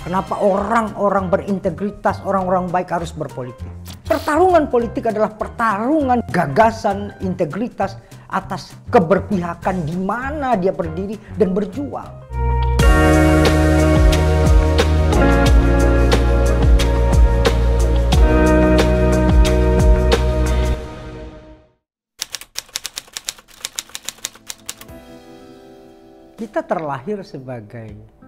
Kenapa orang-orang berintegritas, orang-orang baik harus berpolitik? Pertarungan politik adalah pertarungan gagasan, integritas atas keberpihakan di mana dia berdiri dan berjuang. Kita terlahir sebagai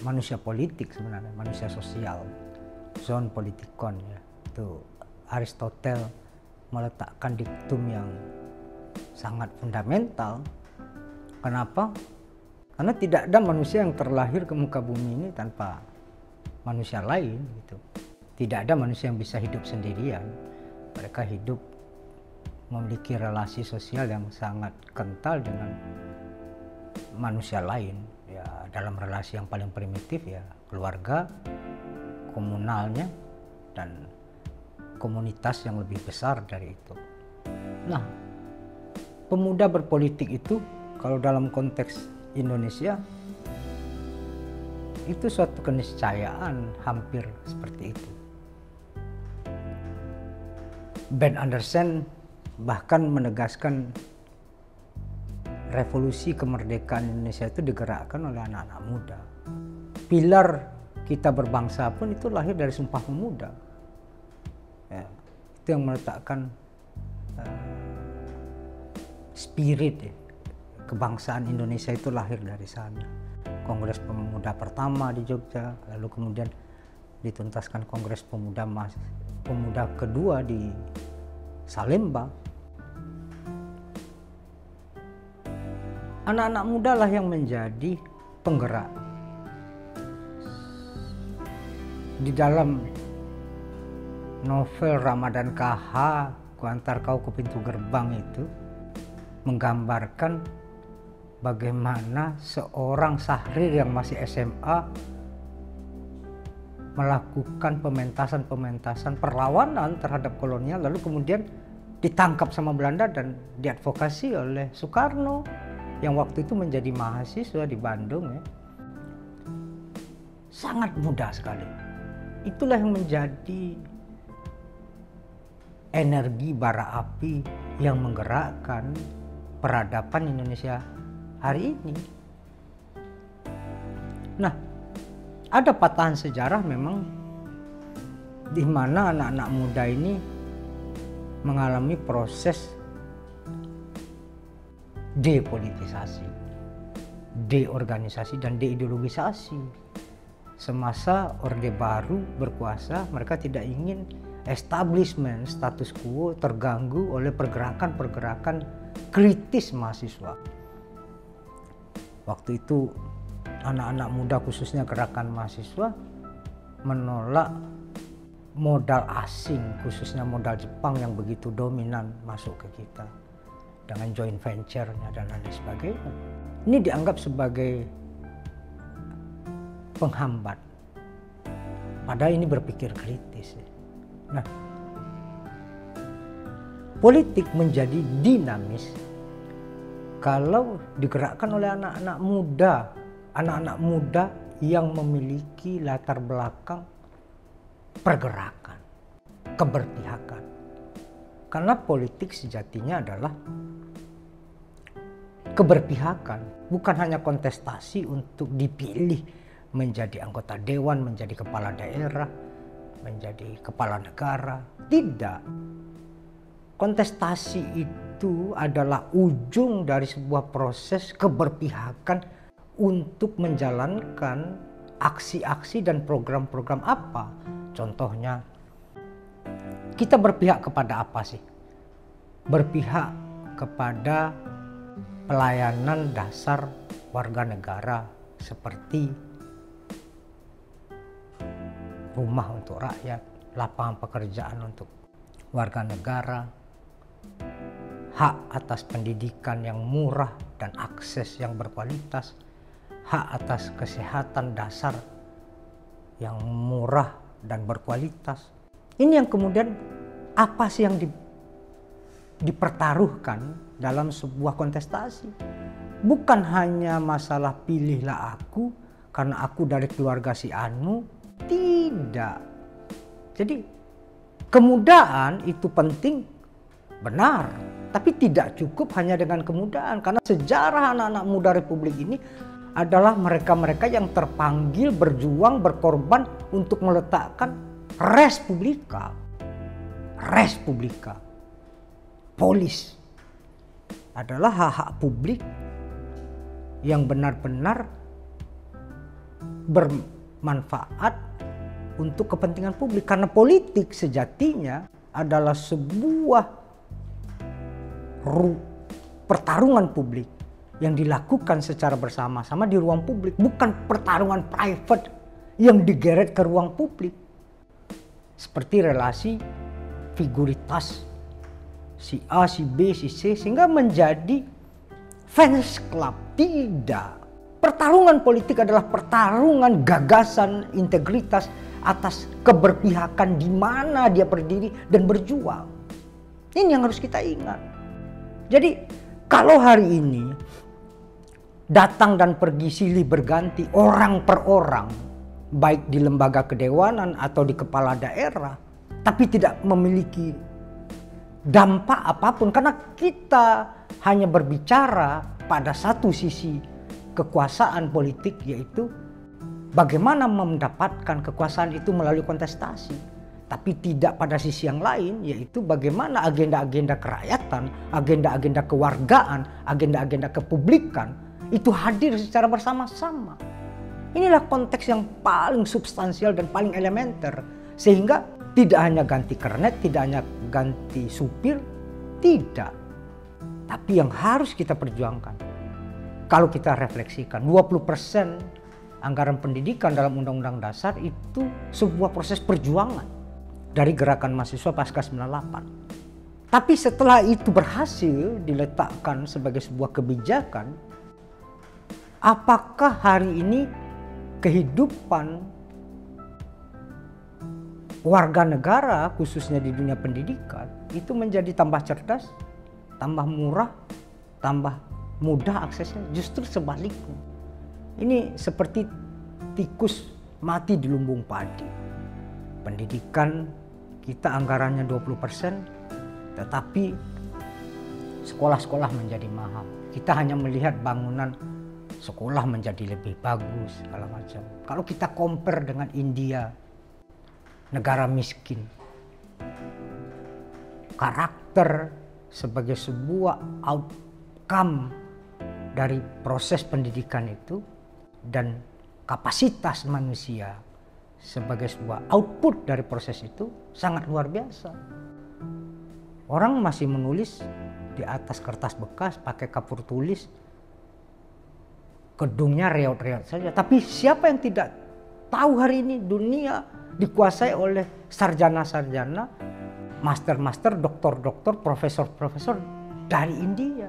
manusia politik sebenarnya, manusia sosial, zoon politikon ya. Itu Aristoteles meletakkan diktum yang sangat fundamental. Kenapa? Karena tidak ada manusia yang terlahir ke muka bumi ini tanpa manusia lain gitu. Tidak ada manusia yang bisa hidup sendirian. Mereka hidup memiliki relasi sosial yang sangat kental dengan manusia lain. Ya, dalam relasi yang paling primitif ya keluarga, komunalnya, dan komunitas yang lebih besar dari itu. Nah, pemuda berpolitik itu kalau dalam konteks Indonesia itu suatu keniscayaan hampir seperti itu. Ben Anderson bahkan menegaskan revolusi kemerdekaan Indonesia itu digerakkan oleh anak-anak muda. Pilar kita berbangsa pun itu lahir dari Sumpah Pemuda. Ya, itu yang meletakkan spirit ya, kebangsaan Indonesia itu lahir dari sana. Kongres Pemuda pertama di Jogja, lalu kemudian dituntaskan Kongres Pemuda kedua di Salemba. Anak-anak muda lah yang menjadi penggerak. Di dalam novel Ramadan KH, Kuantar Kau ke Pintu Gerbang itu menggambarkan bagaimana seorang Syahrir yang masih SMA melakukan pementasan perlawanan terhadap kolonial, lalu kemudian ditangkap sama Belanda dan diadvokasi oleh Soekarno yang waktu itu menjadi mahasiswa di Bandung ya. Sangat mudah sekali. Itulah yang menjadi energi bara api yang menggerakkan peradaban Indonesia hari ini. Nah, ada patahan sejarah memang di mana anak-anak muda ini mengalami proses depolitisasi, deorganisasi, dan deideologisasi. Semasa Orde Baru berkuasa, mereka tidak ingin establishment status quo terganggu oleh pergerakan-pergerakan kritis mahasiswa. Waktu itu anak-anak muda khususnya gerakan mahasiswa menolak modal asing, khususnya modal Jepang yang begitu dominan masuk ke kita dengan joint venture-nya dan lain sebagainya. Ini dianggap sebagai penghambat. Padahal ini berpikir kritis. Nah, politik menjadi dinamis kalau digerakkan oleh anak-anak muda yang memiliki latar belakang pergerakan, keberpihakan. Karena politik sejatinya adalah keberpihakan, bukan hanya kontestasi untuk dipilih menjadi anggota dewan, menjadi kepala daerah, menjadi kepala negara. Tidak. Kontestasi itu adalah ujung dari sebuah proses keberpihakan untuk menjalankan aksi-aksi dan program-program apa. Contohnya, kita berpihak kepada apa sih? Berpihak kepada pelayanan dasar warga negara seperti rumah untuk rakyat, lapangan pekerjaan untuk warga negara, hak atas pendidikan yang murah dan akses yang berkualitas, hak atas kesehatan dasar yang murah dan berkualitas. Ini yang kemudian apa sih yang dipertaruhkan dalam sebuah kontestasi? Bukan hanya masalah pilihlah aku karena aku dari keluarga si Anu. Tidak. Jadi kemudahan itu penting, benar. Tapi tidak cukup hanya dengan kemudahan. Karena sejarah anak-anak muda Republik ini adalah mereka-mereka yang terpanggil berjuang, berkorban untuk meletakkan res publica. Res publica. Polis adalah hak-hak publik yang benar-benar bermanfaat untuk kepentingan publik. Karena politik sejatinya adalah sebuah pertarungan publik yang dilakukan secara bersama-sama di ruang publik, bukan pertarungan private yang digeret ke ruang publik. Seperti relasi figuritas si A, si B, si C, sehingga menjadi fans club. Tidak. Pertarungan politik adalah pertarungan gagasan, integritas atas keberpihakan di mana dia berdiri dan berjuang. Ini yang harus kita ingat. Jadi kalau hari ini datang dan pergi silih berganti orang per orang, baik di lembaga kedewanan atau di kepala daerah, tapi tidak memiliki dampak apapun karena kita hanya berbicara pada satu sisi kekuasaan politik, yaitu bagaimana mendapatkan kekuasaan itu melalui kontestasi. Tapi tidak pada sisi yang lain, yaitu bagaimana agenda-agenda kerakyatan, agenda-agenda kewargaan, agenda-agenda kepublikan itu hadir secara bersama-sama. Inilah konteks yang paling substansial dan paling elementer. Sehingga tidak hanya ganti kernet, tidak hanya ganti supir, tidak. Tapi yang harus kita perjuangkan, kalau kita refleksikan, 20% anggaran pendidikan dalam Undang-Undang Dasar itu sebuah proses perjuangan dari gerakan mahasiswa pasca 98. Tapi setelah itu berhasil diletakkan sebagai sebuah kebijakan, apakah hari ini kehidupan warga negara khususnya di dunia pendidikan itu menjadi tambah cerdas, tambah murah, tambah mudah aksesnya? Justru sebaliknya. Ini seperti tikus mati di lumbung padi. Pendidikan kita anggarannya 20%, tetapi sekolah-sekolah menjadi mahal. Kita hanya melihat bangunan sekolah menjadi lebih bagus, segala macam. Kalau kita compare dengan India, negara miskin, karakter sebagai sebuah outcome dari proses pendidikan itu dan kapasitas manusia sebagai sebuah output dari proses itu sangat luar biasa. Orang masih menulis di atas kertas bekas pakai kapur tulis, gedungnya reot-reot saja. Tapi siapa yang tidak tahu hari ini dunia dikuasai oleh sarjana-sarjana, master-master, doktor-doktor, profesor-profesor dari India.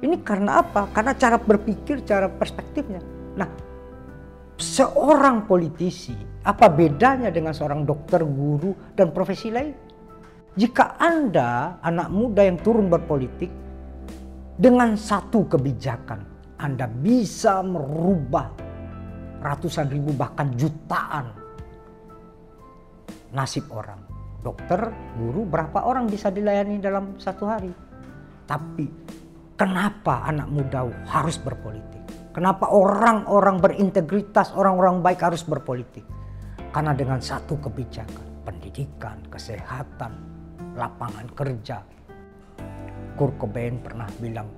Ini karena apa? Karena cara berpikir, cara perspektifnya. Nah, seorang politisi, apa bedanya dengan seorang dokter, guru, dan profesi lain? Jika Anda, anak muda yang turun berpolitik, dengan satu kebijakan, Anda bisa merubah ratusan ribu bahkan jutaan nasib orang. Dokter, guru, berapa orang bisa dilayani dalam satu hari? Tapi kenapa anak muda harus berpolitik? Kenapa orang-orang berintegritas, orang-orang baik harus berpolitik? Karena dengan satu kebijakan, pendidikan, kesehatan, lapangan kerja. Kurt Cobain pernah bilang,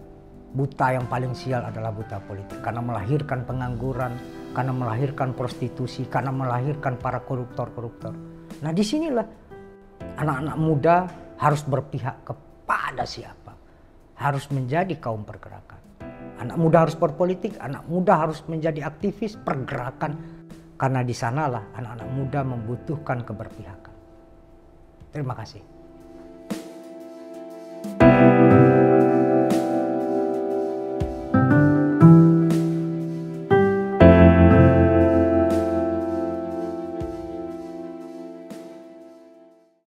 buta yang paling sial adalah buta politik. Karena melahirkan pengangguran, karena melahirkan prostitusi, karena melahirkan para koruptor-koruptor. Nah, disinilah anak-anak muda harus berpihak kepada siapa? Harus menjadi kaum pergerakan. Anak muda harus berpolitik, anak muda harus menjadi aktivis pergerakan. Karena di sanalah anak-anak muda membutuhkan keberpihakan. Terima kasih.